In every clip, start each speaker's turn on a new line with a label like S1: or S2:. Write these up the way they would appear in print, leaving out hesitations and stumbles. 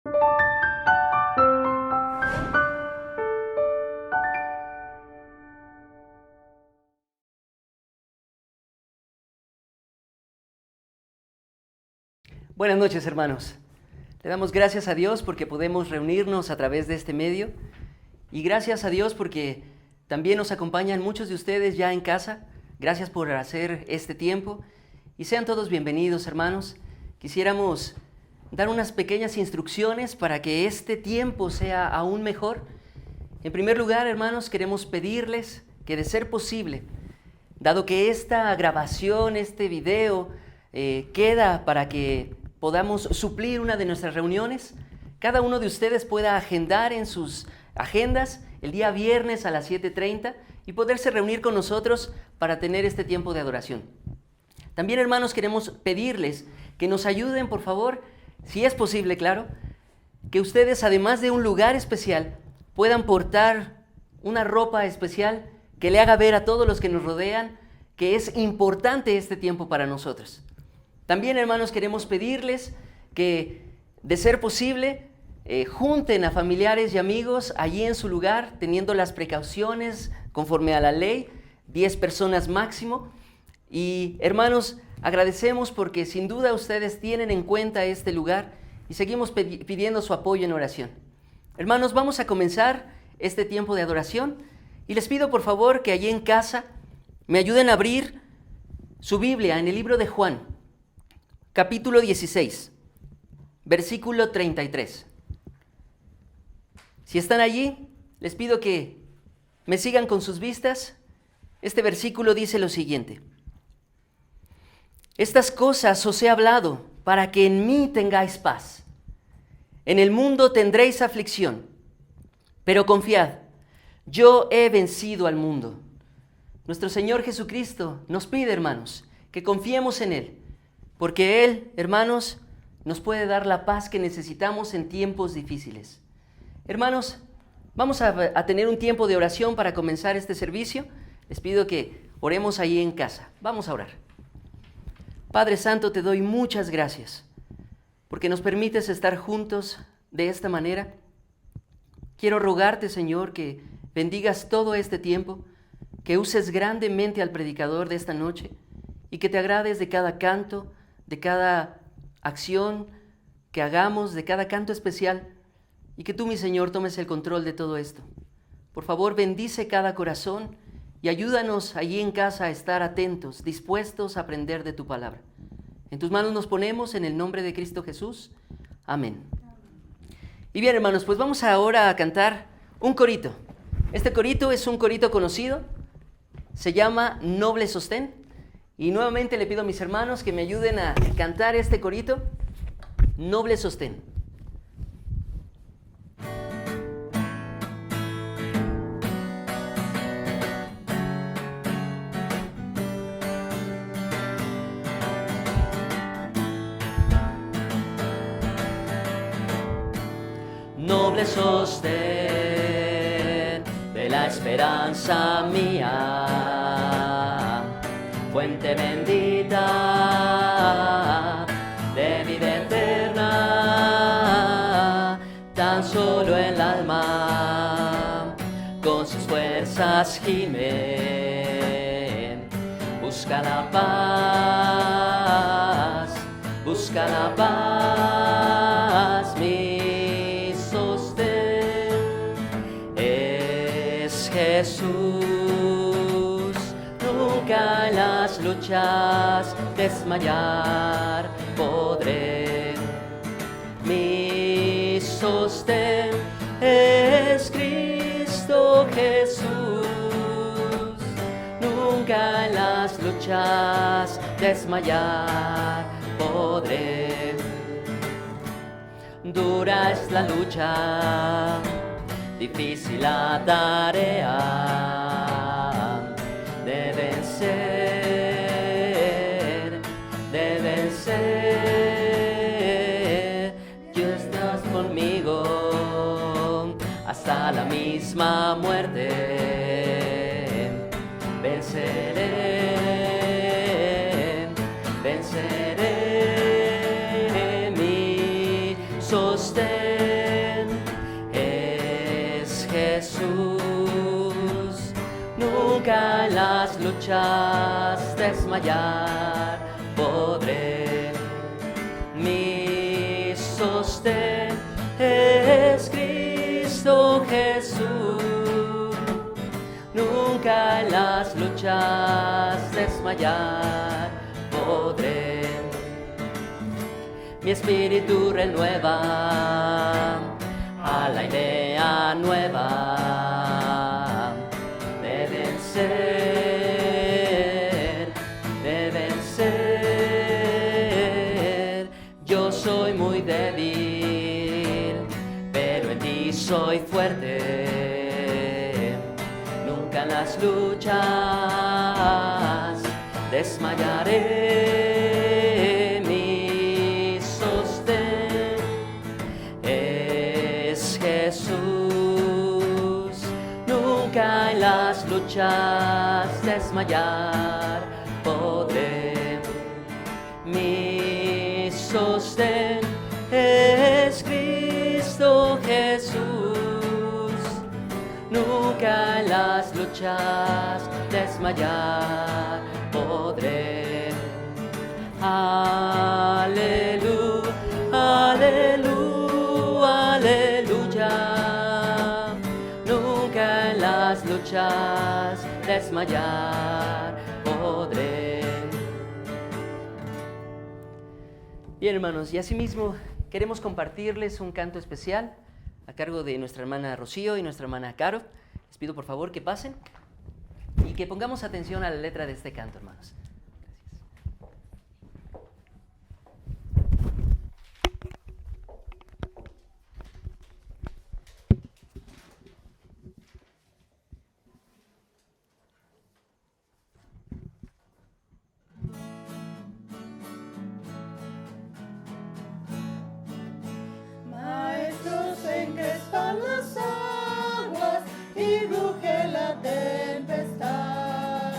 S1: Buenas noches, hermanos. Le damos gracias a Dios porque podemos reunirnos a través de este medio y gracias a Dios porque también nos acompañan muchos de ustedes ya en casa. Gracias por hacer este tiempo y sean todos bienvenidos, hermanos. Quisiéramos dar unas pequeñas instrucciones para que este tiempo sea aún mejor. En primer lugar, hermanos, queremos pedirles que, de ser posible, dado que esta grabación, este video, queda para que podamos suplir una de nuestras reuniones, cada uno de ustedes pueda agendar en sus agendas el día viernes a las 7:30 y poderse reunir con nosotros para tener este tiempo de adoración. También, hermanos, queremos pedirles que nos ayuden, por favor, si es posible, claro, que ustedes, además de un lugar especial, puedan portar una ropa especial que le haga ver a todos los que nos rodean que es importante este tiempo para nosotros. También, hermanos, queremos pedirles que, de ser posible, junten a familiares y amigos allí en su lugar, teniendo las precauciones conforme a la ley, 10 personas máximo. Y, hermanos, agradecemos porque sin duda ustedes tienen en cuenta este lugar y seguimos pidiendo su apoyo en oración. Hermanos, vamos a comenzar este tiempo de adoración y les pido por favor que allí en casa me ayuden a abrir su Biblia en el libro de Juan, capítulo 16, versículo 33. Si están allí, les pido que me sigan con sus vistas. Este versículo dice lo siguiente: estas cosas os he hablado para que en mí tengáis paz. En el mundo tendréis aflicción, pero confiad, yo he vencido al mundo. Nuestro Señor Jesucristo nos pide, hermanos, que confiemos en Él, porque Él, hermanos, nos puede dar la paz que necesitamos en tiempos difíciles. Hermanos, vamos a tener un tiempo de oración para comenzar este servicio. Les pido que oremos ahí en casa. Vamos a orar. Padre Santo, te doy muchas gracias porque nos permites estar juntos de esta manera. Quiero rogarte, Señor, que bendigas todo este tiempo, que uses grandemente al predicador de esta noche y que te agrades de cada canto, de cada acción que hagamos, de cada canto especial, y que tú, mi Señor, tomes el control de todo esto. Por favor, bendice cada corazón y ayúdanos allí en casa a estar atentos, dispuestos a aprender de tu palabra. En tus manos nos ponemos en el nombre de Cristo Jesús. Amén. Y bien, hermanos, pues vamos ahora a cantar un corito. Este corito es un corito conocido, se llama Noble Sostén. Y nuevamente le pido a mis hermanos que me ayuden a cantar este corito, Noble Sostén. Noble sostén de la esperanza mía, fuente bendita de vida eterna, tan solo el alma con sus fuerzas gimen, busca la paz, mi sostén es Jesús. Nunca en las luchas desmayar podré. Mi sostén es Cristo Jesús. Nunca en las luchas desmayar podré. Dura es la lucha, difícil la tarea de vencer. Tú estás conmigo hasta la misma muerte. Venceré, mi sostén es Jesús. Nunca en las luchas desmayar podré. Mi sostén es Cristo Jesús. Nunca en las luchas desmayar podré. Mi espíritu renueva a la idea nueva de vencer, de vencer. Yo soy muy débil, pero en ti soy fuerte. Nunca en las luchas desmayaré. Mi sostén es Jesús. Nunca en las luchas desmayar podré. Mi sostén es Cristo Jesús. Nunca en las luchas desmayar podré. Aleluya, aleluya, aleluya. Nunca en las luchas desmayar podré. Bien, hermanos, y asimismo queremos compartirles un canto especial a cargo de nuestra hermana Rocío y nuestra hermana Caro. Les pido por favor que pasen y que pongamos atención a la letra de este canto, hermanos.
S2: Maestros, encrespan las aguas y ruge la tempestad.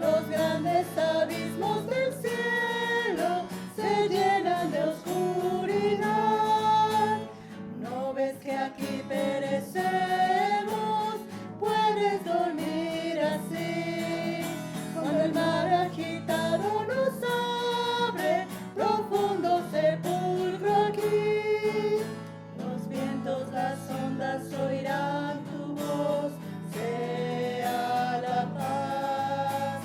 S2: Los grandes abismos del cielo se llenan de oscuridad. ¿No ves que aquí perecemos? Puedes dormir así. Cuando el mar agitado nos abre, profundo sepulcro aquí. Los vientos, las ondas oirán tu voz, sea la paz.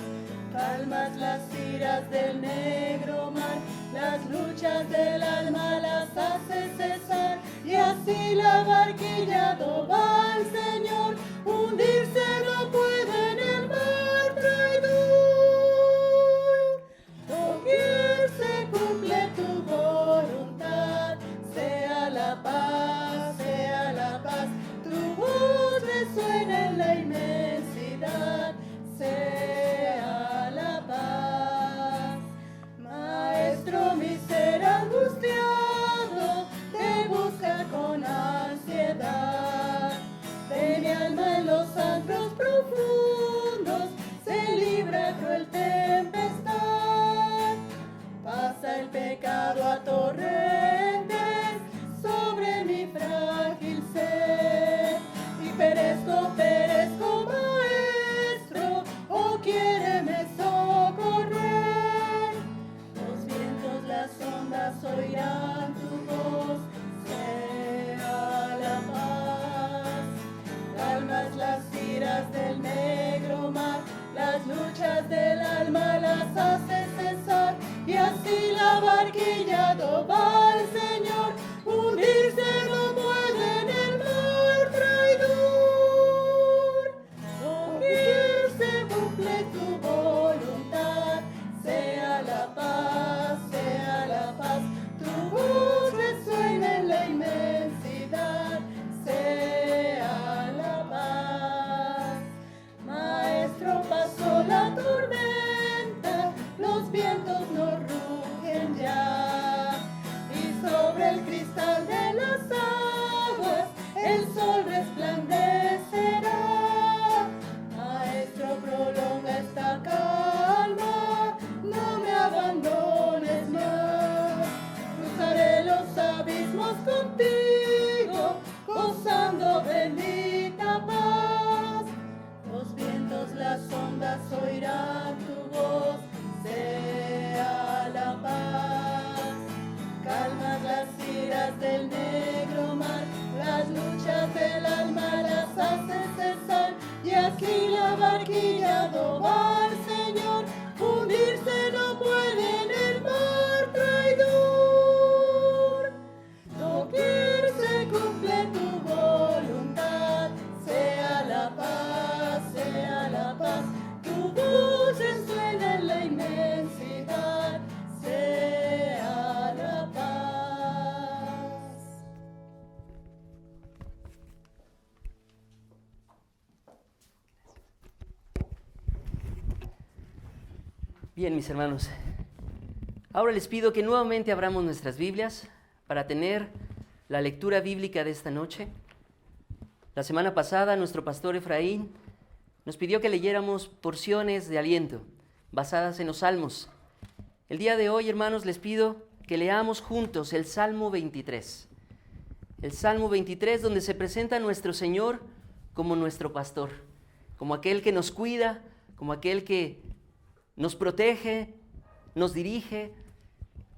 S2: Calmas las iras del negro mar, las luchas del alma las hace cesar. Y así la barquilla va al Señor, hundirse no puede en el mar traidor. Doquier se cumple tu voluntad, sea la paz, tu voz resuena en la inmensidad, sea la paz. Maestro, mi ser angustiado te busca con ansiedad. De mi alma en los antros profundos se libra cruel tempestad. Pasa el pecado a torrentes sobre mi frágil ser. Y perezco, maestro, oh quiéreme socorrer. Los vientos, las ondas oirán tu voz, sea la paz. Calmas las iras del negro mar, las luchas del alma las hace cesar. Y así la barquilla va al Señor, hundirse no puede en el mar traidor. Doquier se cumple tu voluntad, sea la paz, tu voz resuena en la inmensidad, sea la paz. Maestro, pasó la tormenta, aquí llamado va al Señor, hundirse no puede en el mar traidor. Doquier se cumple tu voluntad, sea la paz, tu voz resuena en la inmensidad, sea la paz.
S1: Bien, mis hermanos, ahora les pido que nuevamente abramos nuestras Biblias para tener la lectura bíblica de esta noche. La semana pasada nuestro pastor Efraín nos pidió que leyéramos porciones de aliento basadas en los salmos. El día de hoy, hermanos, les pido que leamos juntos el Salmo 23. El Salmo 23, donde se presenta a nuestro Señor como nuestro pastor, como aquel que nos cuida, como aquel que nos protege, nos dirige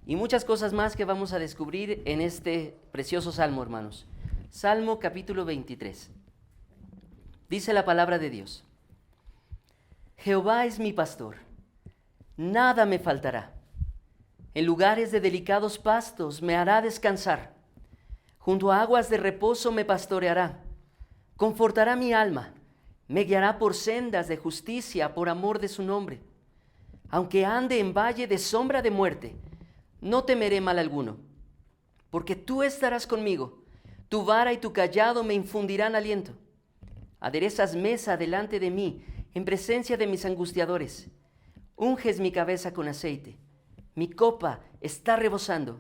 S1: y muchas cosas más que vamos a descubrir en este precioso salmo, hermanos. Salmo capítulo 23. Dice la palabra de Dios: Jehová es mi pastor, nada me faltará. En lugares de delicados pastos me hará descansar. Junto a aguas de reposo me pastoreará. Confortará mi alma, me guiará por sendas de justicia por amor de su nombre. Aunque ande en valle de sombra de muerte, no temeré mal alguno, porque tú estarás conmigo. Tu vara y tu cayado me infundirán aliento. Aderezas mesa delante de mí, en presencia de mis angustiadores. Unges mi cabeza con aceite. Mi copa está rebosando.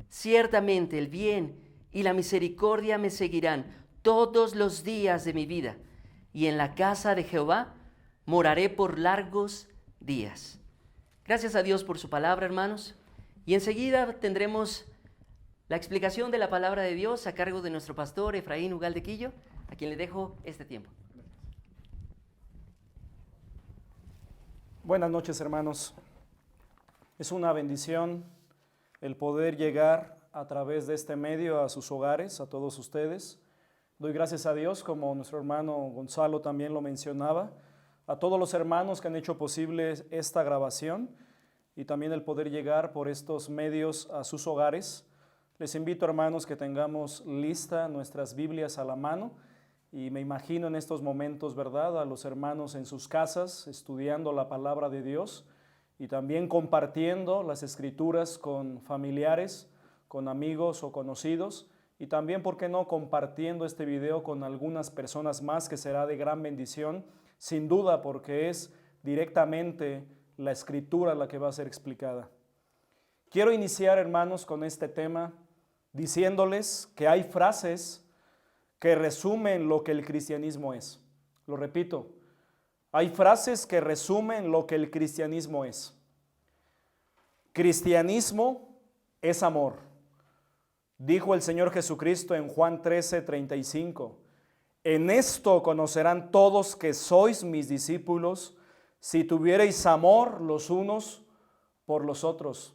S1: Ciertamente el bien y la misericordia me seguirán todos los días de mi vida, y en la casa de Jehová moraré por largos días. Gracias a Dios por su palabra, hermanos. Y enseguida tendremos la explicación de la palabra de Dios a cargo de nuestro pastor Efraín Ugaldequillo, a quien le dejo este tiempo.
S3: Buenas noches, hermanos. Es una bendición el poder llegar a través de este medio a sus hogares, a todos ustedes. Doy gracias a Dios, como nuestro hermano Gonzalo también lo mencionaba, a todos los hermanos que han hecho posible esta grabación y también el poder llegar por estos medios a sus hogares. Les invito, hermanos, que tengamos lista nuestras Biblias a la mano y me imagino en estos momentos, ¿verdad?, a los hermanos en sus casas estudiando la palabra de Dios y también compartiendo las Escrituras con familiares, con amigos o conocidos y también, ¿por qué no?, compartiendo este video con algunas personas más, que será de gran bendición, sin duda, porque es directamente la Escritura la que va a ser explicada. Quiero iniciar, hermanos, con este tema diciéndoles que hay frases que resumen lo que el cristianismo es. Lo repito, hay frases que resumen lo que el cristianismo es. Cristianismo es amor. Dijo el Señor Jesucristo en Juan 13:35, en esto conocerán todos que sois mis discípulos, si tuviereis amor los unos por los otros.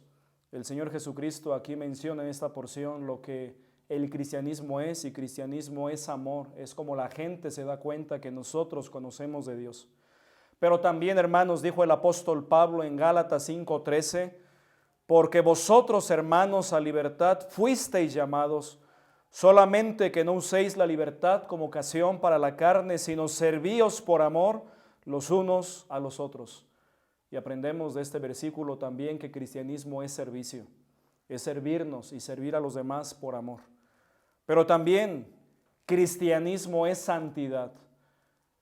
S3: El Señor Jesucristo aquí menciona en esta porción lo que el cristianismo es, y cristianismo es amor. Es como la gente se da cuenta que nosotros conocemos de Dios. Pero también, hermanos, dijo el apóstol Pablo en Gálatas 5:13, porque vosotros, hermanos, a libertad fuisteis llamados, solamente que no uséis la libertad como ocasión para la carne, sino servíos por amor los unos a los otros. Y aprendemos de este versículo también que cristianismo es servicio, es servirnos y servir a los demás por amor. Pero también cristianismo es santidad.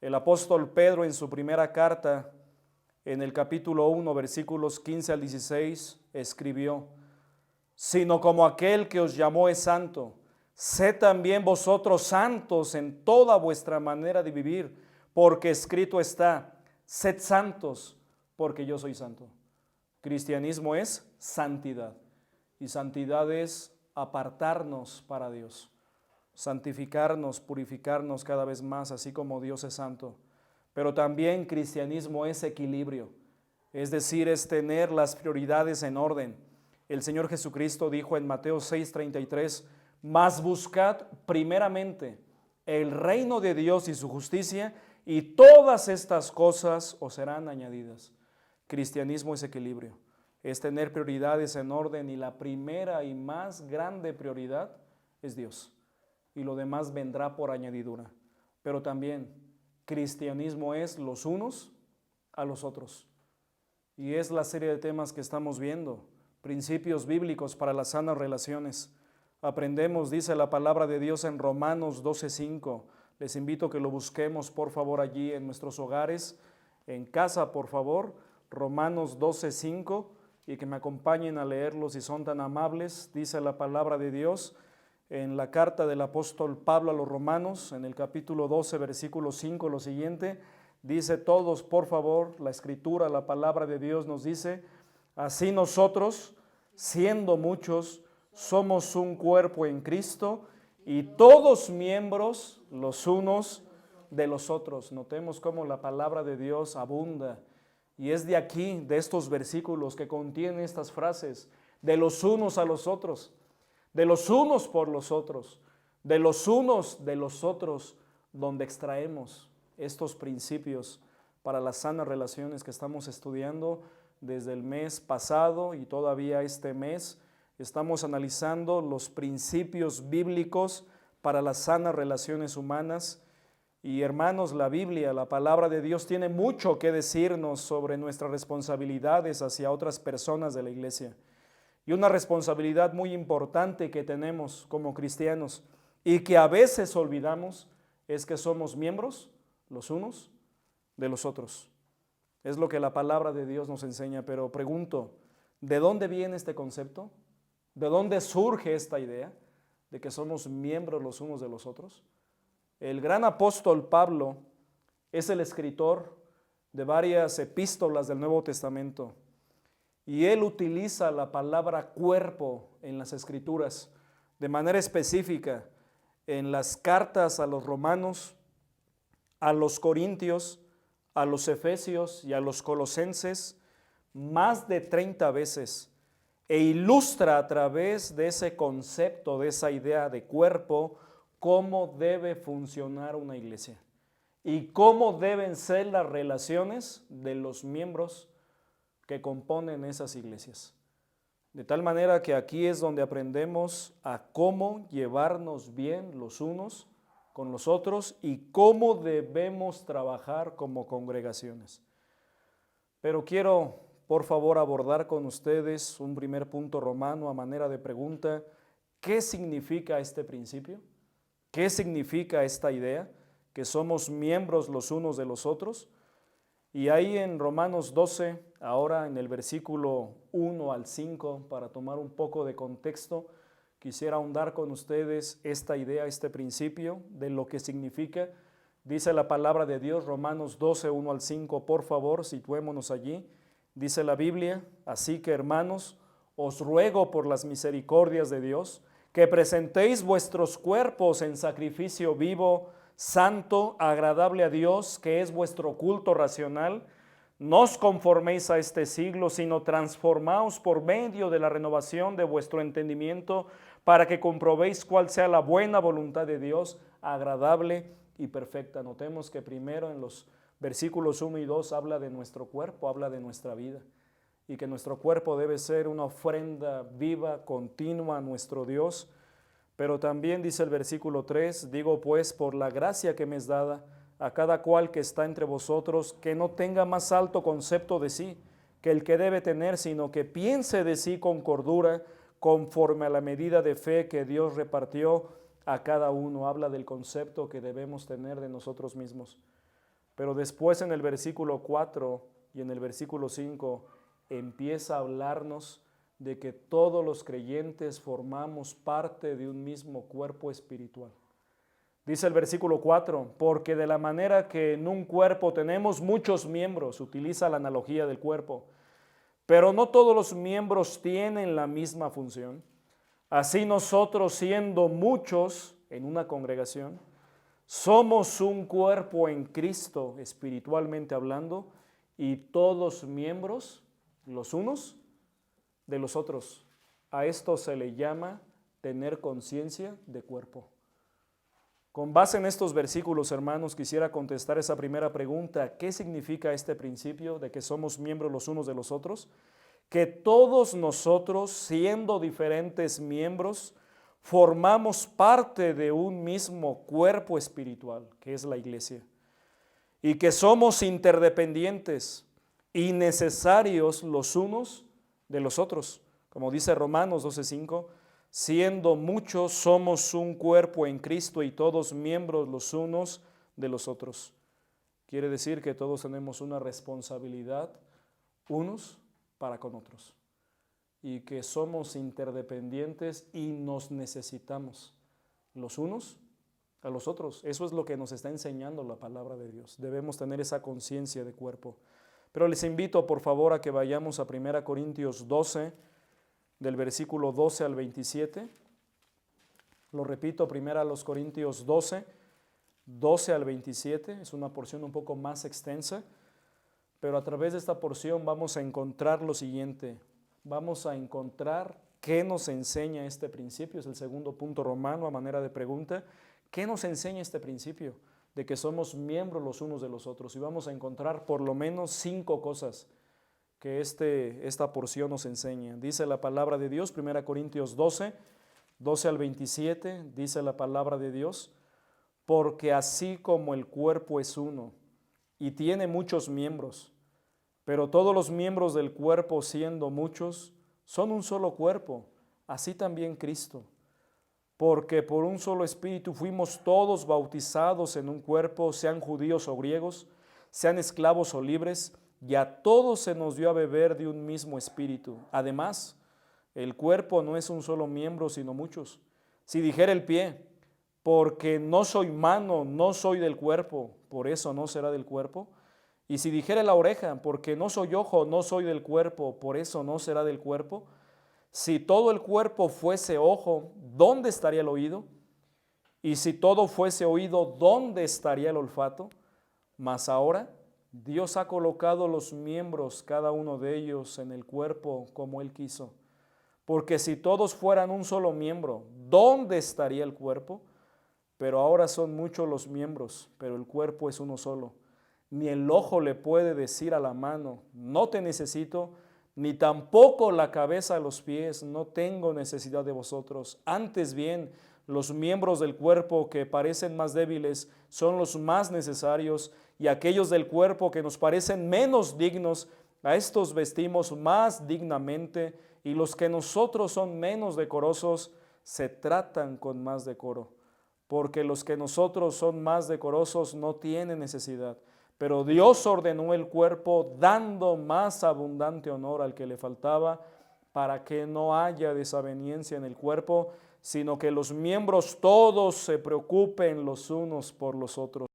S3: El apóstol Pedro en su primera carta, en el capítulo 1, versículos 15 al 16, escribió, sino como aquel que os llamó es santo, sed también vosotros santos en toda vuestra manera de vivir, porque escrito está, sed santos, porque yo soy santo. Cristianismo es santidad, y santidad es apartarnos para Dios, santificarnos, purificarnos cada vez más, así como Dios es santo. Pero también cristianismo es equilibrio, es decir, es tener las prioridades en orden. El Señor Jesucristo dijo en Mateo 6:33, mas buscad primeramente el reino de Dios y su justicia, y todas estas cosas os serán añadidas. Cristianismo es equilibrio, es tener prioridades en orden y la primera y más grande prioridad es Dios y lo demás vendrá por añadidura. Pero también cristianismo es los unos a los otros y es la serie de temas que estamos viendo, principios bíblicos para las sanas relaciones. Aprendemos, dice la palabra de Dios en Romanos 12:5. Les invito a que lo busquemos por favor allí en nuestros hogares, en casa por favor, Romanos 12:5, y que me acompañen a leerlo si son tan amables. Dice la palabra de Dios en la carta del apóstol Pablo a los Romanos, en el capítulo 12, versículo 5, lo siguiente, dice todos por favor, la escritura, la palabra de Dios nos dice, así nosotros, siendo muchos, somos un cuerpo en Cristo y todos miembros los unos de los otros. Notemos cómo la palabra de Dios abunda y es de aquí, de estos versículos que contienen estas frases, de los unos a los otros, de los unos por los otros, de los unos de los otros, donde extraemos estos principios para las sanas relaciones que estamos estudiando desde el mes pasado y todavía este mes. Estamos analizando los principios bíblicos para las sanas relaciones humanas. Y hermanos, la Biblia, la palabra de Dios tiene mucho que decirnos sobre nuestras responsabilidades hacia otras personas de la iglesia. Y una responsabilidad muy importante que tenemos como cristianos y que a veces olvidamos es que somos miembros los unos de los otros. Es lo que la palabra de Dios nos enseña, pero pregunto, ¿de dónde viene este concepto? ¿De dónde surge esta idea de que somos miembros los unos de los otros? El gran apóstol Pablo es el escritor de varias epístolas del Nuevo Testamento y él utiliza la palabra cuerpo en las escrituras de manera específica en las cartas a los romanos, a los corintios, a los efesios y a los colosenses más de 30 veces. E ilustra a través de ese concepto, de esa idea de cuerpo, cómo debe funcionar una iglesia y cómo deben ser las relaciones de los miembros que componen esas iglesias. De tal manera que aquí es donde aprendemos a cómo llevarnos bien los unos con los otros y cómo debemos trabajar como congregaciones. Pero quiero, por favor, abordar con ustedes un primer punto romano a manera de pregunta. ¿Qué significa este principio? ¿Qué significa esta idea? Que somos miembros los unos de los otros. Y ahí en Romanos 12, ahora en el versículo 1 al 5, para tomar un poco de contexto, quisiera ahondar con ustedes esta idea, este principio de lo que significa. Dice la palabra de Dios, Romanos 12, 1 al 5, por favor, situémonos allí. Dice la Biblia, así que hermanos, os ruego por las misericordias de Dios, que presentéis vuestros cuerpos en sacrificio vivo, santo, agradable a Dios, que es vuestro culto racional. No os conforméis a este siglo, sino transformaos por medio de la renovación de vuestro entendimiento, para que comprobéis cuál sea la buena voluntad de Dios, agradable y perfecta. Notemos que primero en los versículos 1 y 2 habla de nuestro cuerpo, habla de nuestra vida, y que nuestro cuerpo debe ser una ofrenda viva, continua a nuestro Dios. Pero también dice el versículo 3, digo pues por la gracia que me es dada, a cada cual que está entre vosotros, que no tenga más alto concepto de sí que el que debe tener, sino que piense de sí con cordura, conforme a la medida de fe que Dios repartió a cada uno. Habla del concepto que debemos tener de nosotros mismos. Pero después en el versículo 4 y en el versículo 5 empieza a hablarnos de que todos los creyentes formamos parte de un mismo cuerpo espiritual. Dice el versículo 4, porque de la manera que en un cuerpo tenemos muchos miembros, utiliza la analogía del cuerpo, pero no todos los miembros tienen la misma función. Así nosotros, siendo muchos en una congregación, somos un cuerpo en Cristo, espiritualmente hablando, y todos miembros, los unos de los otros. A esto se le llama tener conciencia de cuerpo. Con base en estos versículos, hermanos, quisiera contestar esa primera pregunta. ¿Qué significa este principio de que somos miembros los unos de los otros? Que todos nosotros, siendo diferentes miembros, formamos parte de un mismo cuerpo espiritual, que es la iglesia, y que somos interdependientes y necesarios los unos de los otros. Como dice Romanos 12:5, siendo muchos somos un cuerpo en Cristo y todos miembros los unos de los otros. Quiere decir que todos tenemos una responsabilidad unos para con otros y que somos interdependientes y nos necesitamos los unos a los otros. Eso es lo que nos está enseñando la palabra de Dios. Debemos tener esa conciencia de cuerpo. Pero les invito por favor a que vayamos a 1 Corintios 12, del versículo 12 al 27. Lo repito, 1 Corintios 12, 12 al 27. Es una porción un poco más extensa, pero a través de esta porción vamos a encontrar lo siguiente. Vamos a encontrar qué nos enseña este principio. Es el segundo punto romano a manera de pregunta. ¿Qué nos enseña este principio de que somos miembros los unos de los otros? Y vamos a encontrar por lo menos 5 cosas que esta porción nos enseña. Dice la palabra de Dios, 1 Corintios 12, 12 al 27, dice la palabra de Dios, porque así como el cuerpo es uno y tiene muchos miembros, pero todos los miembros del cuerpo, siendo muchos, son un solo cuerpo, así también Cristo. Porque por un solo espíritu fuimos todos bautizados en un cuerpo, sean judíos o griegos, sean esclavos o libres, y a todos se nos dio a beber de un mismo espíritu. Además, el cuerpo no es un solo miembro, sino muchos. Si dijera el pie, porque no soy mano, no soy del cuerpo, por eso no será del cuerpo. Y si dijera la oreja, porque no soy ojo, no soy del cuerpo, por eso no será del cuerpo. Si todo el cuerpo fuese ojo, ¿dónde estaría el oído? Y si todo fuese oído, ¿dónde estaría el olfato? Mas ahora Dios ha colocado los miembros, cada uno de ellos, en el cuerpo como Él quiso. Porque si todos fueran un solo miembro, ¿dónde estaría el cuerpo? Pero ahora son muchos los miembros, pero el cuerpo es uno solo. Ni el ojo le puede decir a la mano, no te necesito, ni tampoco la cabeza a los pies, no tengo necesidad de vosotros. Antes bien, los miembros del cuerpo que parecen más débiles son los más necesarios, y aquellos del cuerpo que nos parecen menos dignos, a estos vestimos más dignamente, y los que nosotros son menos decorosos, se tratan con más decoro. Porque los que nosotros son más decorosos no tienen necesidad. Pero Dios ordenó el cuerpo dando más abundante honor al que le faltaba, para que no haya desaveniencia en el cuerpo, sino que los miembros todos se preocupen los unos por los otros.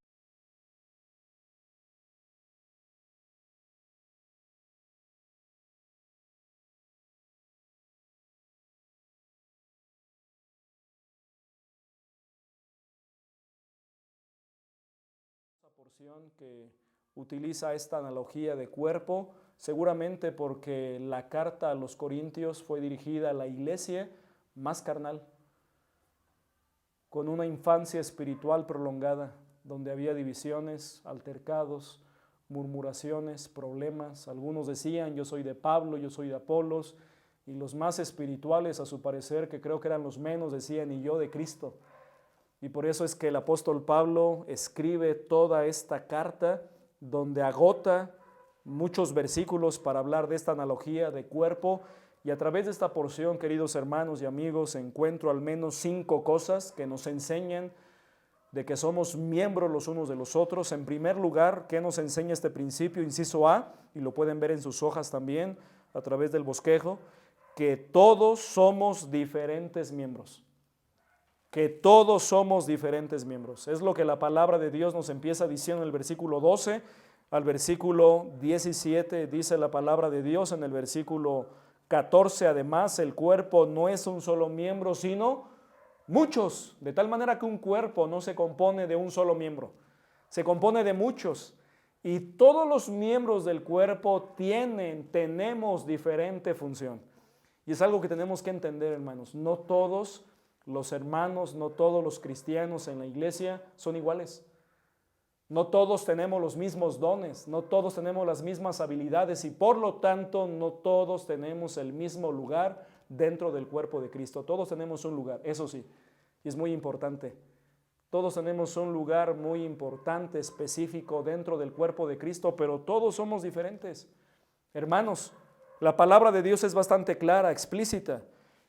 S3: Porción que utiliza esta analogía de cuerpo, seguramente porque la carta a los Corintios fue dirigida a la iglesia más carnal, con una infancia espiritual prolongada, donde había divisiones, altercados, murmuraciones, problemas. Algunos decían, yo soy de Pablo, yo soy de Apolos, y los más espirituales, a su parecer, que creo que eran los menos, decían, y yo de Cristo. Y por eso es que el apóstol Pablo escribe toda esta carta donde agota muchos versículos para hablar de esta analogía de cuerpo. Y a través de esta porción, queridos hermanos y amigos, encuentro al menos 5 cosas que nos enseñan de que somos miembros los unos de los otros. En primer lugar, ¿qué nos enseña este principio? Inciso A, y lo pueden ver en sus hojas también a través del bosquejo, que todos somos diferentes miembros. Que todos somos diferentes miembros. Es lo que la palabra de Dios nos empieza diciendo en el versículo 12 al versículo 17, dice la palabra de Dios en el versículo 14, además el cuerpo no es un solo miembro, sino muchos, de tal manera que un cuerpo no se compone de un solo miembro, se compone de muchos, y todos los miembros del cuerpo tenemos diferente función. Y es algo que tenemos que entender, hermanos, no todos Los hermanos, no todos los cristianos en la iglesia son iguales. No todos tenemos los mismos dones, no todos tenemos las mismas habilidades y por lo tanto no todos tenemos el mismo lugar dentro del cuerpo de Cristo. Todos tenemos un lugar, eso sí, y es muy importante. Todos tenemos un lugar muy importante, específico dentro del cuerpo de Cristo, pero todos somos diferentes. Hermanos, la palabra de Dios es bastante clara, explícita,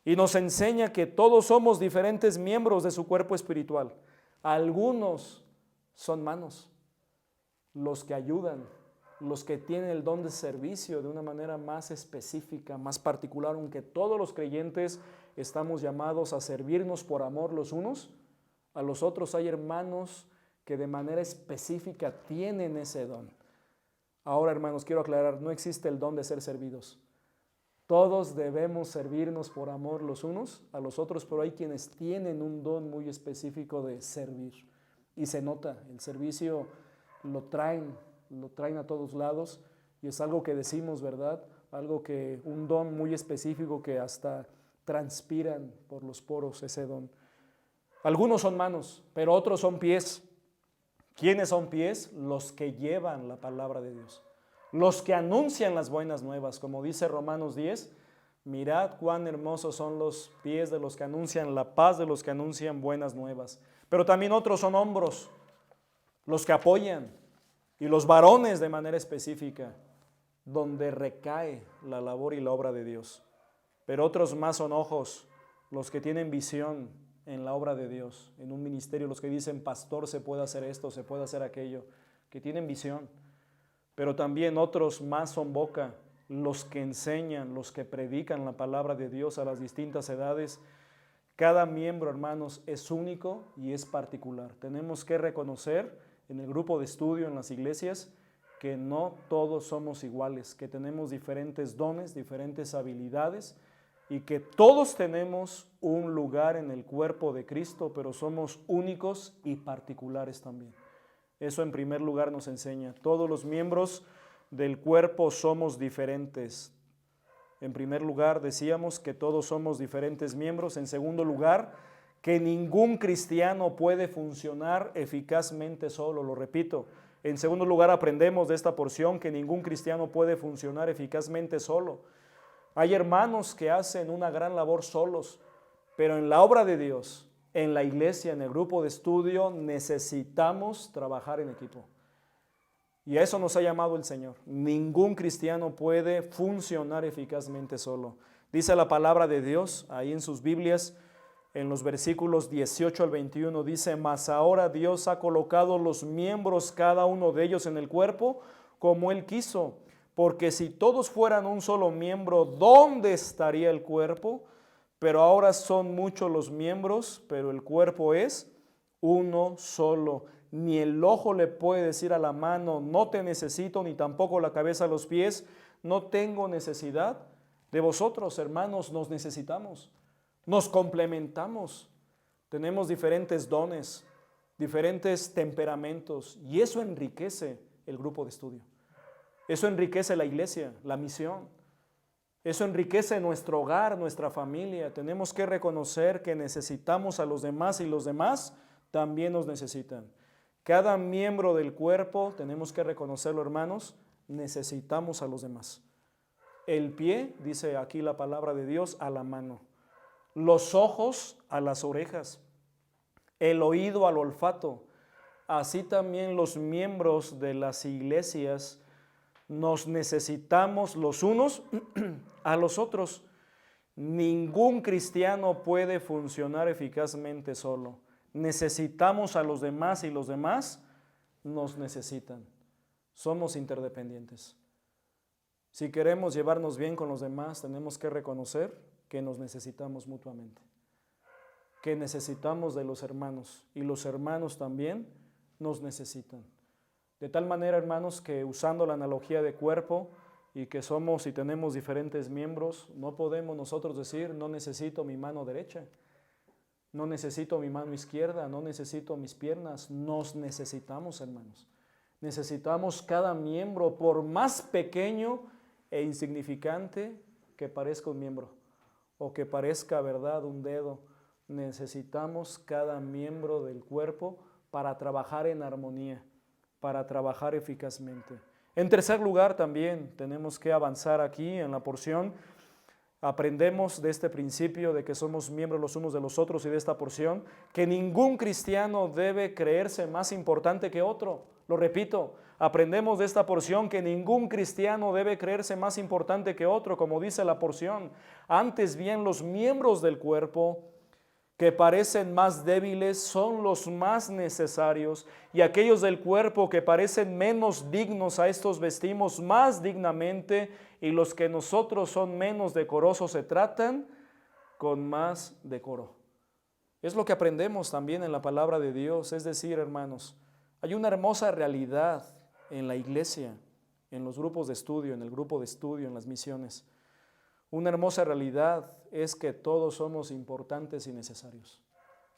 S3: y nos enseña que todos somos diferentes miembros de su cuerpo espiritual. Algunos son manos, los que ayudan, los que tienen el don de servicio de una manera más específica, más particular, aunque todos los creyentes estamos llamados a servirnos por amor los unos a los otros. Hay hermanos que de manera específica tienen ese don. Ahora, hermanos, quiero aclarar, no existe el don de ser servidos. Todos debemos servirnos por amor los unos a los otros, pero hay quienes tienen un don muy específico de servir. Y se nota, el servicio lo traen a todos lados y es algo que decimos, ¿verdad? Algo que, un don muy específico que hasta transpiran por los poros ese don. Algunos son manos, pero otros son pies. ¿Quiénes son pies? Los que llevan la palabra de Dios. Los que anuncian las buenas nuevas, como dice Romanos 10, mirad cuán hermosos son los pies de los que anuncian la paz, de los que anuncian buenas nuevas. Pero también otros son hombros, los que apoyan, y los varones de manera específica, donde recae la labor y la obra de Dios. Pero otros más son ojos, los que tienen visión en la obra de Dios, en un ministerio, los que dicen, pastor, se puede hacer esto, se puede hacer aquello, que tienen visión. Pero también otros más son boca, los que enseñan, los que predican la palabra de Dios a las distintas edades. Cada miembro, hermanos, es único y es particular. Tenemos que reconocer en el grupo de estudio, en las iglesias, que no todos somos iguales, que tenemos diferentes dones, diferentes habilidades y que todos tenemos un lugar en el cuerpo de Cristo, pero somos únicos y particulares también. Eso en primer lugar nos enseña. Todos los miembros del cuerpo somos diferentes. En primer lugar decíamos que todos somos diferentes miembros. En segundo lugar, que ningún cristiano puede funcionar eficazmente solo. Lo repito. En segundo lugar aprendemos de esta porción que ningún cristiano puede funcionar eficazmente solo. Hay hermanos que hacen una gran labor solos, pero en la obra de Dios, en la iglesia, en el grupo de estudio, necesitamos trabajar en equipo. Y a eso nos ha llamado el Señor. Ningún cristiano puede funcionar eficazmente solo. Dice la palabra de Dios ahí en sus Biblias, en los versículos 18 al 21, dice, mas ahora Dios ha colocado los miembros, cada uno de ellos en el cuerpo, como Él quiso. Porque si todos fueran un solo miembro, ¿dónde estaría el cuerpo? Pero ahora son muchos los miembros, pero el cuerpo es uno solo. Ni el ojo le puede decir a la mano, no te necesito, ni tampoco la cabeza a los pies, no tengo necesidad de vosotros, hermanos, nos necesitamos, nos complementamos, tenemos diferentes dones, diferentes temperamentos, y eso enriquece el grupo de estudio. Eso enriquece la iglesia, la misión. Eso enriquece nuestro hogar, nuestra familia. Tenemos que reconocer que necesitamos a los demás y los demás también nos necesitan. Cada miembro del cuerpo, tenemos que reconocerlo, hermanos, necesitamos a los demás. El pie, dice aquí la palabra de Dios, a la mano. Los ojos a las orejas. El oído al olfato. Así también los miembros de las iglesias nos necesitamos los unos a los otros. Ningún cristiano puede funcionar eficazmente solo. Necesitamos a los demás y los demás nos necesitan. Somos interdependientes. Si queremos llevarnos bien con los demás, tenemos que reconocer que nos necesitamos mutuamente, que necesitamos de los hermanos y los hermanos también nos necesitan. De tal manera, hermanos, que usando la analogía de cuerpo y que somos y tenemos diferentes miembros, no podemos nosotros decir, no necesito mi mano derecha, no necesito mi mano izquierda, no necesito mis piernas. Nos necesitamos, hermanos. Necesitamos cada miembro, por más pequeño e insignificante que parezca un miembro, o que parezca, verdad, un dedo, necesitamos cada miembro del cuerpo para trabajar en armonía, para trabajar eficazmente. En tercer lugar, también tenemos que avanzar aquí en la porción. Aprendemos de este principio de que somos miembros los unos de los otros y de esta porción, que ningún cristiano debe creerse más importante que otro. Lo repito, aprendemos de esta porción que ningún cristiano debe creerse más importante que otro, como dice la porción. Antes bien, los miembros del cuerpo que parecen más débiles son los más necesarios, y aquellos del cuerpo que parecen menos dignos, a estos vestimos más dignamente, y los que nosotros son menos decorosos se tratan con más decoro. Es lo que aprendemos también en la palabra de Dios. Es decir, hermanos, hay una hermosa realidad en la iglesia, en los grupos de estudio, en el grupo de estudio, en las misiones. Una hermosa realidad es que todos somos importantes y necesarios.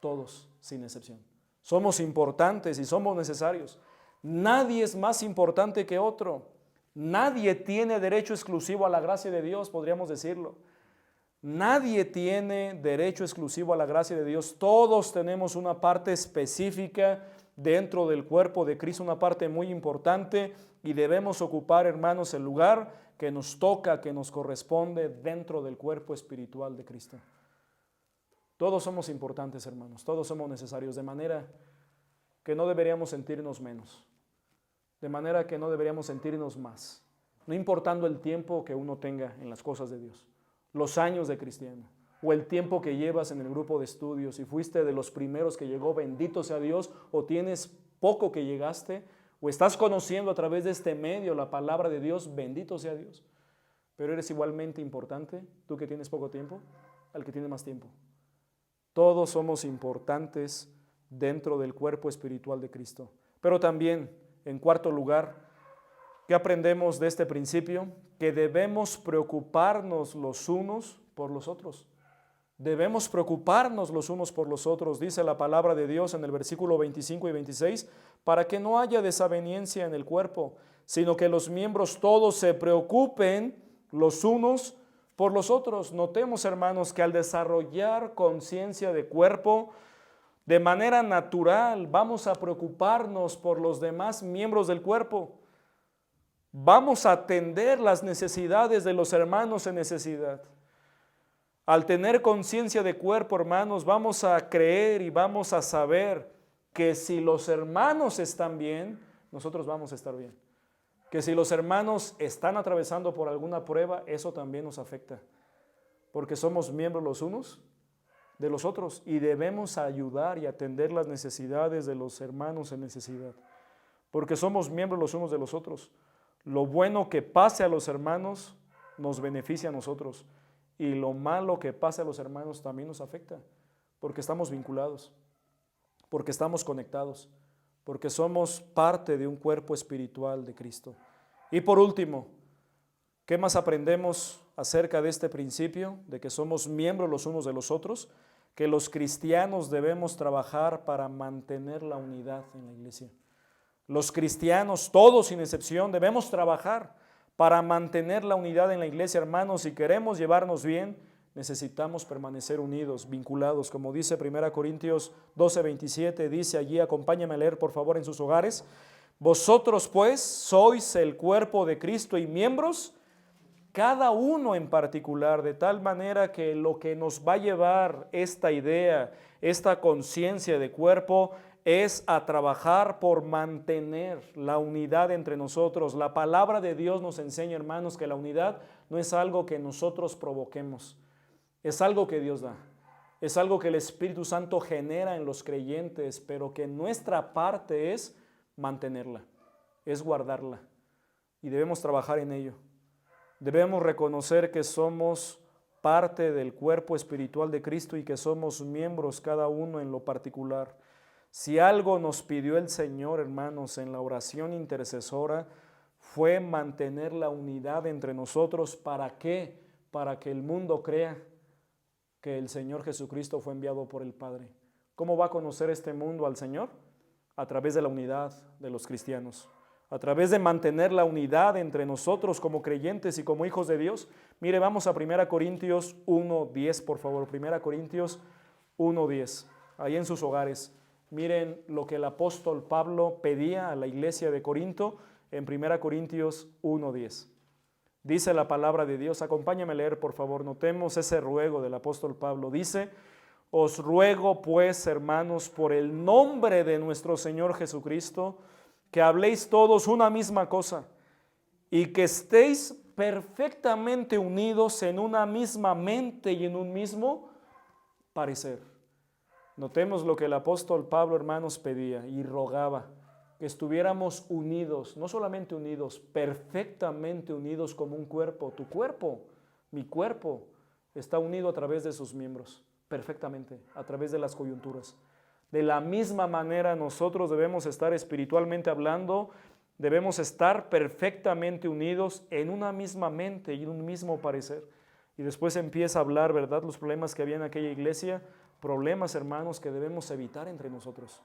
S3: Todos, sin excepción. Somos importantes y somos necesarios. Nadie es más importante que otro. Nadie tiene derecho exclusivo a la gracia de Dios, podríamos decirlo. Nadie tiene derecho exclusivo a la gracia de Dios. Todos tenemos una parte específica dentro del cuerpo de Cristo, una parte muy importante, y debemos ocupar, hermanos, el lugar que nos toca, que nos corresponde dentro del cuerpo espiritual de Cristo. Todos somos importantes, hermanos, todos somos necesarios, de manera que no deberíamos sentirnos menos, de manera que no deberíamos sentirnos más, no importando el tiempo que uno tenga en las cosas de Dios, los años de cristiano, o el tiempo que llevas en el grupo de estudios, si fuiste de los primeros que llegó, bendito sea Dios, o tienes poco que llegaste, o estás conociendo a través de este medio la palabra de Dios, bendito sea Dios. Pero eres igualmente importante, tú que tienes poco tiempo, al que tiene más tiempo. Todos somos importantes dentro del cuerpo espiritual de Cristo. Pero también, en cuarto lugar, ¿qué aprendemos de este principio? Que debemos preocuparnos los unos por los otros. Debemos preocuparnos los unos por los otros, dice la palabra de Dios en el versículo 25 y 26, para que no haya desaveniencia en el cuerpo, sino que los miembros todos se preocupen los unos por los otros. Notemos, hermanos, que al desarrollar conciencia de cuerpo, de manera natural vamos a preocuparnos por los demás miembros del cuerpo. Vamos a atender las necesidades de los hermanos en necesidad. Al tener conciencia de cuerpo, hermanos, vamos a creer y vamos a saber que si los hermanos están bien, nosotros vamos a estar bien. Que si los hermanos están atravesando por alguna prueba, eso también nos afecta. Porque somos miembros los unos de los otros y debemos ayudar y atender las necesidades de los hermanos en necesidad. Porque somos miembros los unos de los otros. Lo bueno que pase a los hermanos nos beneficia a nosotros. Y lo malo que pase a los hermanos también nos afecta, porque estamos vinculados, porque estamos conectados, porque somos parte de un cuerpo espiritual de Cristo. Y por último, ¿qué más aprendemos acerca de este principio, de que somos miembros los unos de los otros? Que los cristianos debemos trabajar para mantener la unidad en la iglesia. Los cristianos, todos sin excepción, debemos trabajar para mantener la unidad en la iglesia, hermanos. Si queremos llevarnos bien, necesitamos permanecer unidos, vinculados, como dice 1 Corintios 12:27, dice allí, acompáñame a leer por favor en sus hogares. Vosotros pues sois el cuerpo de Cristo y miembros, cada uno en particular, de tal manera que lo que nos va a llevar esta idea, esta conciencia de cuerpo, es a trabajar por mantener la unidad entre nosotros. La palabra de Dios nos enseña, hermanos, que la unidad no es algo que nosotros provoquemos, es algo que Dios da, es algo que el Espíritu Santo genera en los creyentes, pero que nuestra parte es mantenerla, es guardarla, y debemos trabajar en ello. Debemos reconocer que somos parte del cuerpo espiritual de Cristo y que somos miembros cada uno en lo particular. Si algo nos pidió el Señor, hermanos, en la oración intercesora, fue mantener la unidad entre nosotros. ¿Para qué? Para que el mundo crea que el Señor Jesucristo fue enviado por el Padre. ¿Cómo va a conocer este mundo al Señor? A través de la unidad de los cristianos, a través de mantener la unidad entre nosotros como creyentes y como hijos de Dios. Mire, vamos a 1 Corintios 1:10, por favor. 1 Corintios 1:10. Ahí en sus hogares. Miren lo que el apóstol Pablo pedía a la iglesia de Corinto en 1 Corintios 1:10. Dice la palabra de Dios, acompáñame a leer por favor, notemos ese ruego del apóstol Pablo. Dice, os ruego pues, hermanos, por el nombre de nuestro Señor Jesucristo, que habléis todos una misma cosa y que estéis perfectamente unidos en una misma mente y en un mismo parecer. Notemos lo que el apóstol Pablo, hermanos, pedía y rogaba, que estuviéramos unidos, no solamente unidos, perfectamente unidos como un cuerpo. Tu cuerpo, mi cuerpo, está unido a través de sus miembros, perfectamente, a través de las coyunturas. De la misma manera nosotros debemos estar espiritualmente hablando, debemos estar perfectamente unidos en una misma mente y en un mismo parecer. Y después empieza a hablar, ¿verdad?, los problemas que había en aquella iglesia, problemas, hermanos, que debemos evitar entre nosotros.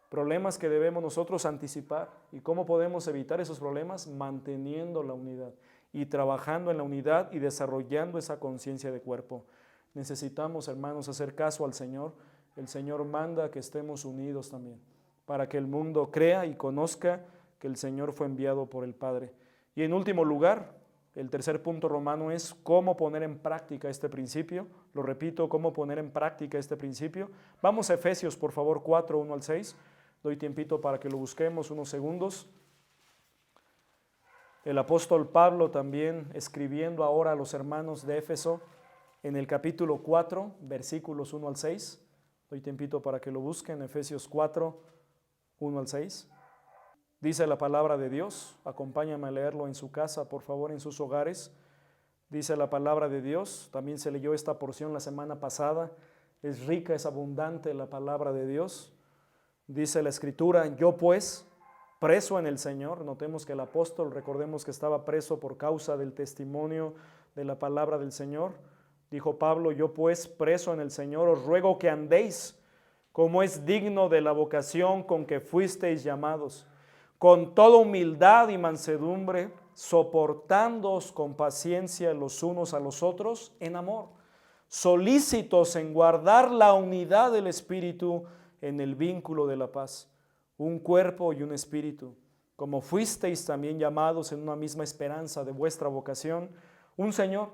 S3: Problemas que debemos nosotros anticipar. ¿Y cómo podemos evitar esos problemas? Manteniendo la unidad y trabajando en la unidad y desarrollando esa conciencia de cuerpo. Necesitamos, hermanos, hacer caso al Señor. El Señor manda que estemos unidos también, para que el mundo crea y conozca que el Señor fue enviado por el Padre. Y en último lugar, el tercer punto romano es cómo poner en práctica este principio. Lo repito, cómo poner en práctica este principio. Vamos a Efesios, por favor, 4, 1 al 6. Doy tiempito para que lo busquemos, unos segundos. El apóstol Pablo también escribiendo ahora a los hermanos de Éfeso en el capítulo 4, versículos 1 al 6. Doy tiempito para que lo busquen, Efesios 4, 1 al 6. Dice la palabra de Dios, acompáñame a leerlo en su casa, por favor, en sus hogares. Dice la palabra de Dios, también se leyó esta porción la semana pasada, es rica, es abundante la palabra de Dios. Dice la Escritura, yo pues, preso en el Señor, notemos que el apóstol, recordemos que estaba preso por causa del testimonio de la palabra del Señor. Dijo Pablo, yo pues, preso en el Señor, os ruego que andéis como es digno de la vocación con que fuisteis llamados, con toda humildad y mansedumbre, soportándoos con paciencia los unos a los otros en amor, solícitos en guardar la unidad del Espíritu en el vínculo de la paz, un cuerpo y un espíritu, como fuisteis también llamados en una misma esperanza de vuestra vocación, un Señor,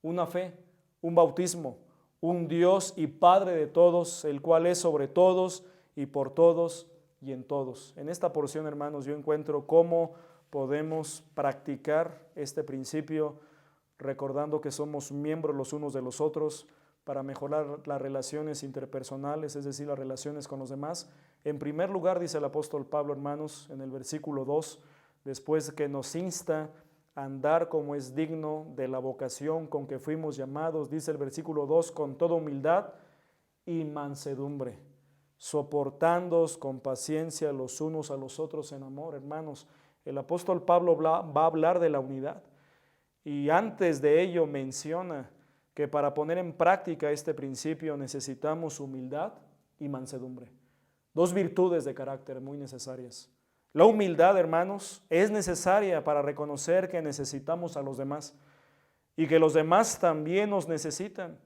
S3: una fe, un bautismo, un Dios y Padre de todos, el cual es sobre todos y por todos y en todos. En esta porción, hermanos, yo encuentro cómo podemos practicar este principio, recordando que somos miembros los unos de los otros, para mejorar las relaciones interpersonales, es decir, las relaciones con los demás. En primer lugar, dice el apóstol Pablo, hermanos, en el versículo 2, después que nos insta a andar como es digno de la vocación con que fuimos llamados, dice el versículo 2, con toda humildad y mansedumbre, soportándoos con paciencia los unos a los otros en amor. Hermanos, el apóstol Pablo va a hablar de la unidad y antes de ello menciona que para poner en práctica este principio necesitamos humildad y mansedumbre. Dos virtudes de carácter muy necesarias. La humildad, hermanos, es necesaria para reconocer que necesitamos a los demás y que los demás también nos necesitan.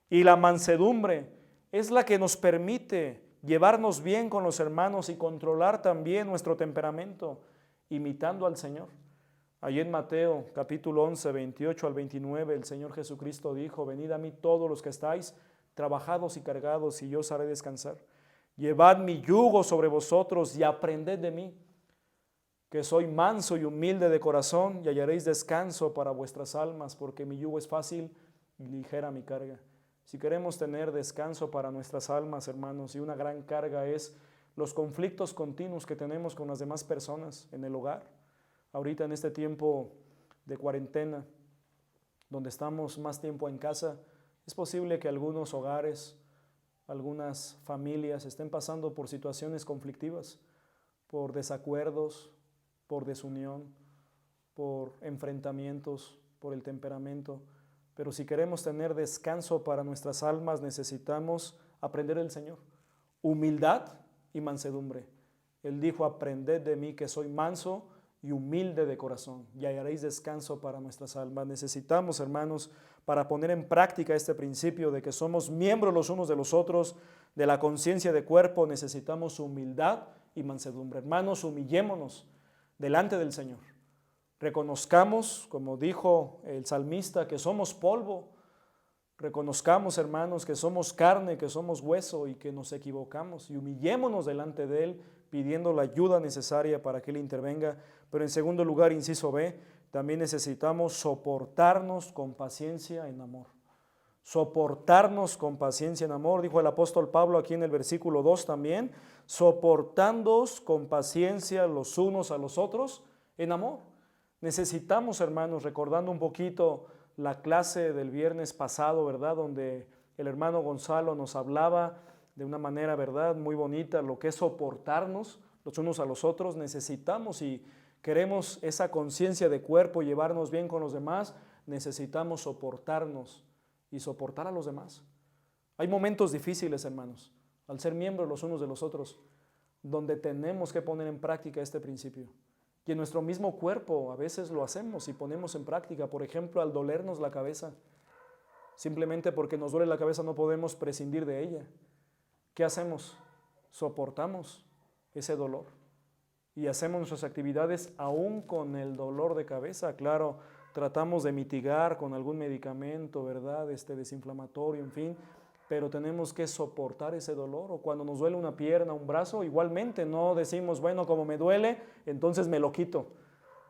S3: Y la mansedumbre es la que nos permite llevarnos bien con los hermanos y controlar también nuestro temperamento, imitando al Señor. Allí en Mateo capítulo 11, 28 al 29, el Señor Jesucristo dijo, venid a mí todos los que estáis trabajados y cargados, y yo os haré descansar. Llevad mi yugo sobre vosotros y aprended de mí, que soy manso y humilde de corazón, y hallaréis descanso para vuestras almas, porque mi yugo es fácil y ligera mi carga. Si queremos tener descanso para nuestras almas, hermanos, y una gran carga es los conflictos continuos que tenemos con las demás personas en el hogar. Ahorita en este tiempo de cuarentena, donde estamos más tiempo en casa, es posible que algunos hogares, algunas familias estén pasando por situaciones conflictivas, por desacuerdos, por desunión, por enfrentamientos, por el temperamento. Pero si queremos tener descanso para nuestras almas, necesitamos aprender del Señor. Humildad y mansedumbre. Él dijo, aprended de mí que soy manso y humilde de corazón, y hallaréis descanso para nuestras almas. Necesitamos, hermanos, para poner en práctica este principio de que somos miembros los unos de los otros, de la conciencia de cuerpo, necesitamos humildad y mansedumbre. Hermanos, humillémonos delante del Señor. Reconozcamos, como dijo el salmista, que somos polvo. Reconozcamos, hermanos, que somos carne, que somos hueso y que nos equivocamos, y humillémonos delante de Él pidiendo la ayuda necesaria para que Él intervenga. Pero en segundo lugar, inciso B, también necesitamos soportarnos con paciencia en amor. Soportarnos con paciencia en amor, dijo el apóstol Pablo aquí en el versículo 2 también, soportándoos con paciencia los unos a los otros en amor. Necesitamos, hermanos, recordando un poquito la clase del viernes pasado, ¿verdad? Donde el hermano Gonzalo nos hablaba de una manera, ¿verdad?, muy bonita, lo que es soportarnos los unos a los otros. Necesitamos, si queremos esa conciencia de cuerpo, llevarnos bien con los demás, necesitamos soportarnos y soportar a los demás. Hay momentos difíciles, hermanos, al ser miembros los unos de los otros, donde tenemos que poner en práctica este principio. Y en nuestro mismo cuerpo a veces lo hacemos y ponemos en práctica. Por ejemplo, al dolernos la cabeza, simplemente porque nos duele la cabeza no podemos prescindir de ella. ¿Qué hacemos? Soportamos ese dolor y hacemos nuestras actividades aún con el dolor de cabeza. Claro, tratamos de mitigar con algún medicamento, ¿verdad? Desinflamatorio, en fin, pero tenemos que soportar ese dolor. O cuando nos duele una pierna, un brazo, igualmente no decimos, bueno, como me duele, entonces me lo quito.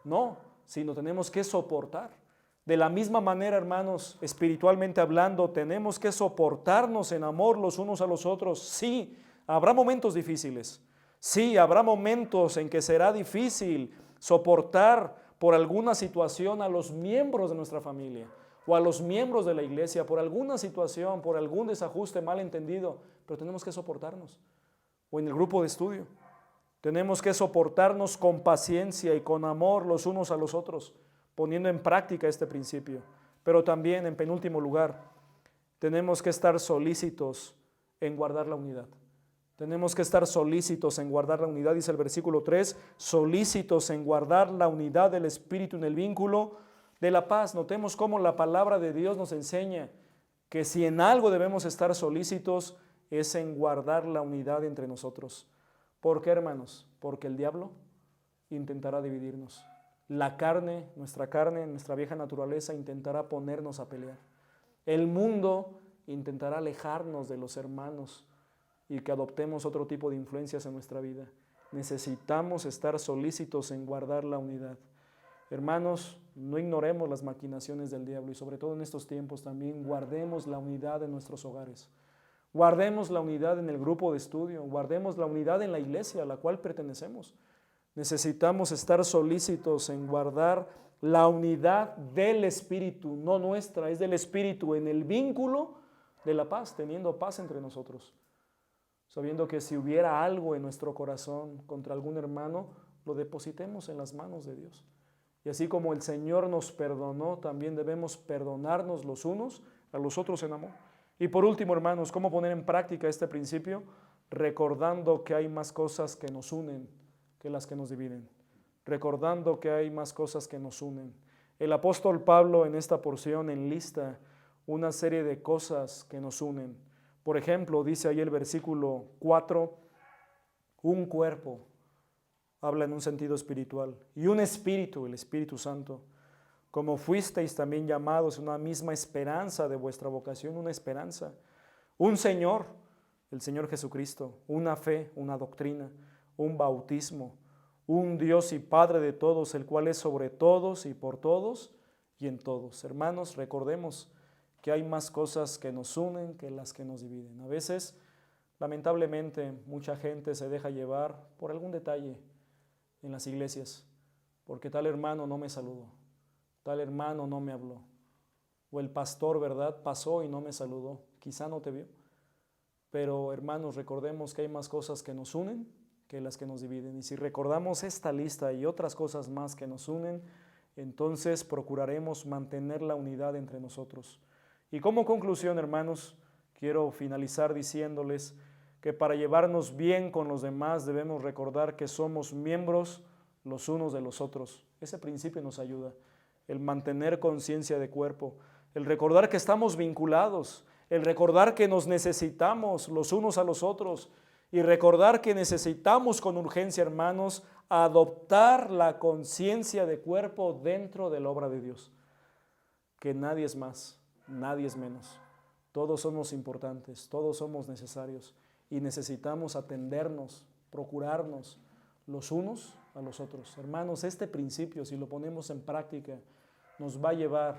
S3: No, sino tenemos que soportar. De la misma manera, hermanos, espiritualmente hablando, tenemos que soportarnos en amor los unos a los otros. Sí, habrá momentos difíciles. Sí, habrá momentos en que será difícil soportar por alguna situación a los miembros de nuestra familia o a los miembros de la iglesia, por alguna situación, por algún desajuste malentendido, pero tenemos que soportarnos. O en el grupo de estudio, tenemos que soportarnos con paciencia y con amor los unos a los otros, poniendo en práctica este principio. Pero también, en penúltimo lugar, tenemos que estar solícitos en guardar la unidad. Tenemos que estar solícitos en guardar la unidad, dice el versículo 3, solícitos en guardar la unidad del Espíritu en el vínculo de la paz. Notemos cómo la palabra de Dios nos enseña que si en algo debemos estar solícitos es en guardar la unidad entre nosotros. ¿Por qué, hermanos? Porque el diablo intentará dividirnos. La carne, nuestra vieja naturaleza intentará ponernos a pelear. El mundo intentará alejarnos de los hermanos y que adoptemos otro tipo de influencias en nuestra vida. Necesitamos estar solícitos en guardar la unidad. Hermanos, no ignoremos las maquinaciones del diablo y sobre todo en estos tiempos también guardemos la unidad en nuestros hogares. Guardemos la unidad en el grupo de estudio, guardemos la unidad en la iglesia a la cual pertenecemos. Necesitamos estar solícitos en guardar la unidad del Espíritu, no nuestra, es del Espíritu, en el vínculo de la paz, teniendo paz entre nosotros. Sabiendo que si hubiera algo en nuestro corazón contra algún hermano, lo depositemos en las manos de Dios. Y así como el Señor nos perdonó, también debemos perdonarnos los unos a los otros en amor. Y por último, hermanos, ¿cómo poner en práctica este principio? Recordando que hay más cosas que nos unen que las que nos dividen. Recordando que hay más cosas que nos unen. El apóstol Pablo en esta porción enlista una serie de cosas que nos unen. Por ejemplo, dice ahí el versículo 4, un cuerpo, habla en un sentido espiritual, y un espíritu, el Espíritu Santo, como fuisteis también llamados, una misma esperanza de vuestra vocación, una esperanza, un Señor, el Señor Jesucristo, una fe, una doctrina, un bautismo, un Dios y Padre de todos, el cual es sobre todos y por todos y en todos. Hermanos, recordemos que hay más cosas que nos unen que las que nos dividen. A veces, lamentablemente, mucha gente se deja llevar por algún detalle en las iglesias, porque tal hermano no me saludó, tal hermano no me habló, o el pastor, ¿verdad?, pasó y no me saludó, quizá no te vio. Pero, hermanos, recordemos que hay más cosas que nos unen que las que nos dividen. Y si recordamos esta lista y otras cosas más que nos unen, entonces procuraremos mantener la unidad entre nosotros. Y como conclusión, hermanos, quiero finalizar diciéndoles que para llevarnos bien con los demás debemos recordar que somos miembros los unos de los otros. Ese principio nos ayuda. El mantener conciencia de cuerpo, el recordar que estamos vinculados, el recordar que nos necesitamos los unos a los otros y recordar que necesitamos con urgencia, hermanos, adoptar la conciencia de cuerpo dentro de la obra de Dios. Que nadie es más, nadie es menos. Todos somos importantes, todos somos necesarios y necesitamos atendernos, procurarnos los unos a los otros. Hermanos, este principio, si lo ponemos en práctica, nos va a llevar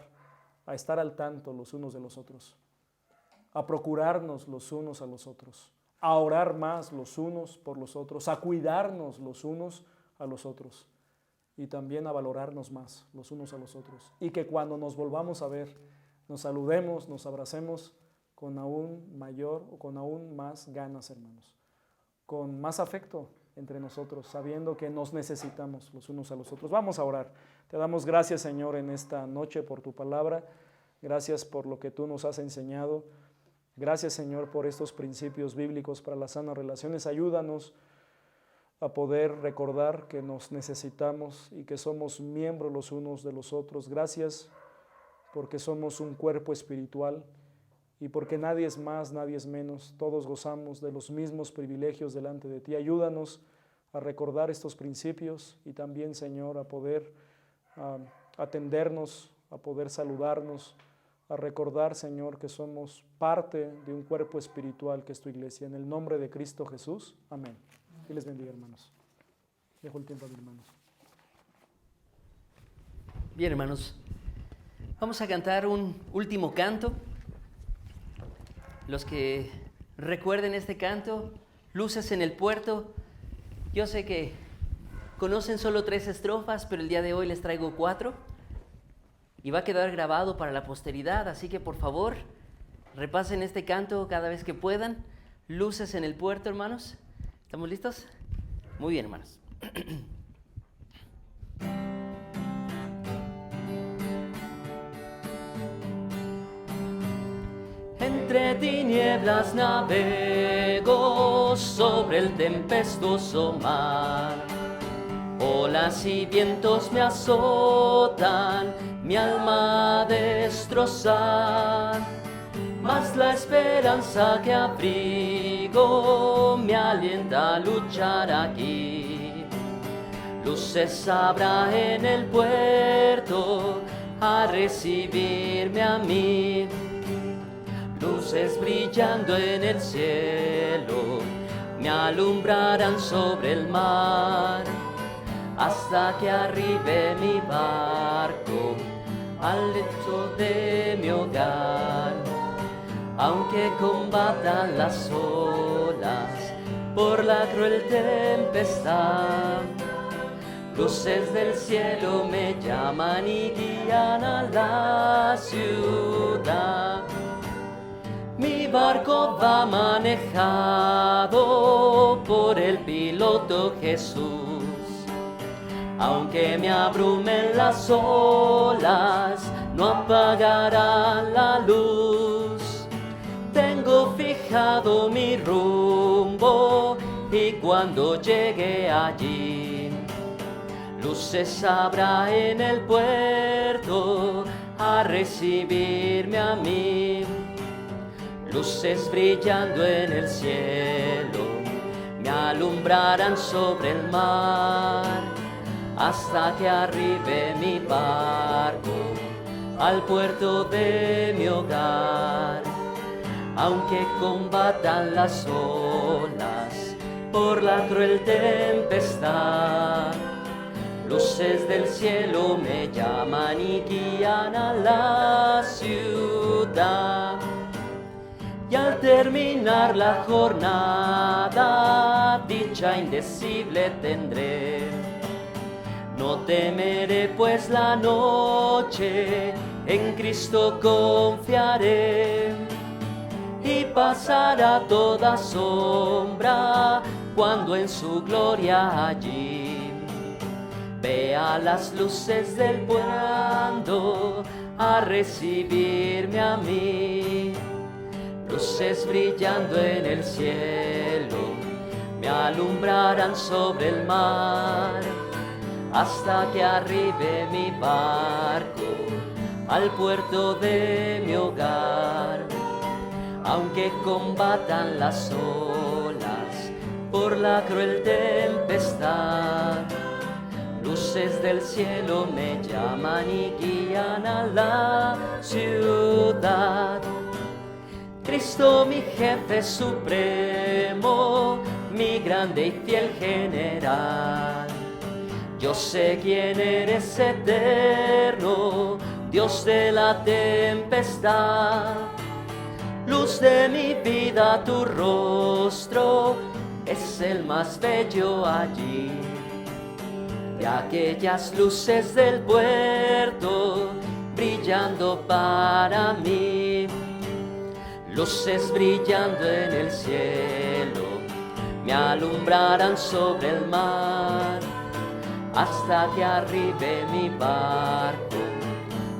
S3: a estar al tanto los unos de los otros, a procurarnos los unos a los otros, a orar más los unos por los otros, a cuidarnos los unos a los otros y también a valorarnos más los unos a los otros. Y que cuando nos volvamos a ver, nos saludemos, nos abracemos con aún mayor o con aún más ganas, hermanos, con más afecto entre nosotros, sabiendo que nos necesitamos los unos a los otros. Vamos a orar. Te damos gracias, Señor, en esta noche por tu palabra. Gracias por lo que tú nos has enseñado. Gracias, Señor, por estos principios bíblicos para las sanas relaciones. Ayúdanos a poder recordar que nos necesitamos y que somos miembros los unos de los otros. Gracias porque somos un cuerpo espiritual y porque nadie es más, nadie es menos. Todos gozamos de los mismos privilegios delante de ti. Ayúdanos a recordar estos principios y también, Señor, a poder atendernos, a poder saludarnos, a recordar, Señor, que somos parte de un cuerpo espiritual que es tu iglesia. En el nombre de Cristo Jesús. Amén. Que les bendiga, hermanos. Dejo el tiempo a mis hermanos.
S1: Bien, hermanos, vamos a cantar un último canto. Los que recuerden este canto, Luces en el Puerto, yo sé que conocen solo 3 estrofas, pero el día de hoy les traigo 4 y va a quedar grabado para la posteridad, así que por favor, repasen este canto cada vez que puedan. Luces en el Puerto, hermanos. ¿Estamos listos? Muy bien, hermanos. Entre tinieblas navego sobre el tempestuoso mar. Olas y vientos me azotan, mi alma destrozan. Mas la esperanza que abrigo me alienta a luchar aquí. Luces habrá en el puerto a recibirme a mí. Luces brillando en el cielo me alumbrarán sobre el mar, hasta que arribe mi barco al lecho de mi hogar. Aunque combatan las olas por la cruel tempestad, luces del cielo me llaman y guían a la ciudad. Mi barco va manejado por el piloto Jesús. Aunque me abrumen las olas, no apagarán la luz. Tengo fijado mi rumbo y cuando llegue allí, luces habrá en el puerto a recibirme a mí. Luces brillando en el cielo me alumbrarán sobre el mar, hasta que arribe mi barco al puerto de mi hogar. Aunque combatan las olas por la cruel tempestad, luces del cielo me llaman y guían a la ciudad. Y al terminar la jornada, dicha indecible tendré. No temeré, pues la noche en Cristo confiaré. Y pasará toda sombra cuando en su gloria allí vea las luces del puerto a recibirme a mí. Luces brillando en el cielo me alumbrarán sobre el mar, hasta que arribe mi barco al puerto de mi hogar. Aunque combatan las olas por la cruel tempestad, luces del cielo me llaman y guían a la ciudad. Cristo, mi jefe supremo, mi grande y fiel general. Yo sé quién eres, eterno, Dios de la tempestad. Luz de mi vida, tu rostro es el más bello allí. De aquellas luces del puerto brillando para mí. Luces brillando en el cielo me alumbrarán sobre el mar, hasta que arribe mi barco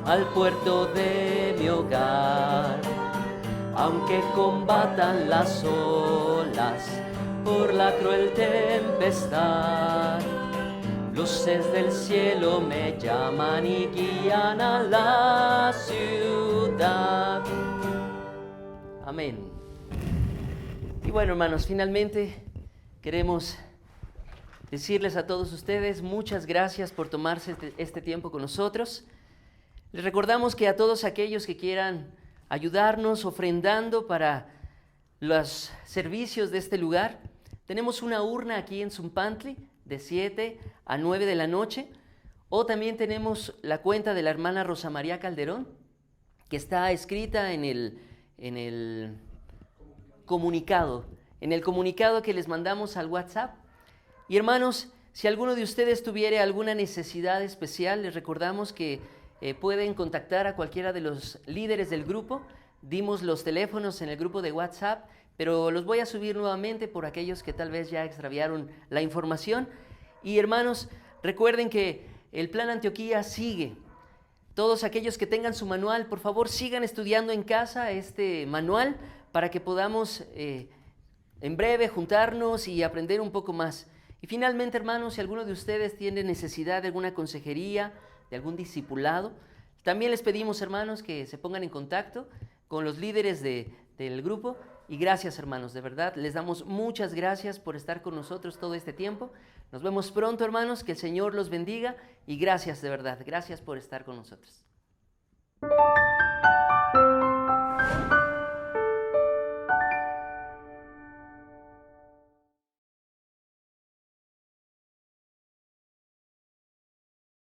S1: al puerto de mi hogar. Aunque combatan las olas por la cruel tempestad, luces del cielo me llaman y guían a la ciudad. Amén. Y bueno, hermanos, finalmente queremos decirles a todos ustedes muchas gracias por tomarse este tiempo con nosotros. Les recordamos que a todos aquellos que quieran ayudarnos ofrendando para los servicios de este lugar, tenemos una urna aquí en Zumpantli de 7 a 9 de la noche, o también tenemos la cuenta de la hermana Rosa María Calderón, que está escrita en el comunicado que les mandamos al WhatsApp. Y hermanos, si alguno de ustedes tuviera alguna necesidad especial, les recordamos que pueden contactar a cualquiera de los líderes del grupo. Dimos los teléfonos en el grupo de WhatsApp, pero los voy a subir nuevamente por aquellos que tal vez ya extraviaron la información. Y hermanos, recuerden que el Plan Antioquía sigue. Todos aquellos que tengan su manual, por favor, sigan estudiando en casa este manual para que podamos en breve juntarnos y aprender un poco más. Y finalmente, hermanos, si alguno de ustedes tiene necesidad de alguna consejería, de algún discipulado, también les pedimos, hermanos, que se pongan en contacto con los líderes del grupo. Y gracias, hermanos, de verdad, les damos muchas gracias por estar con nosotros todo este tiempo. Nos vemos pronto, hermanos, que el Señor los bendiga y gracias, de verdad, gracias por estar con nosotros.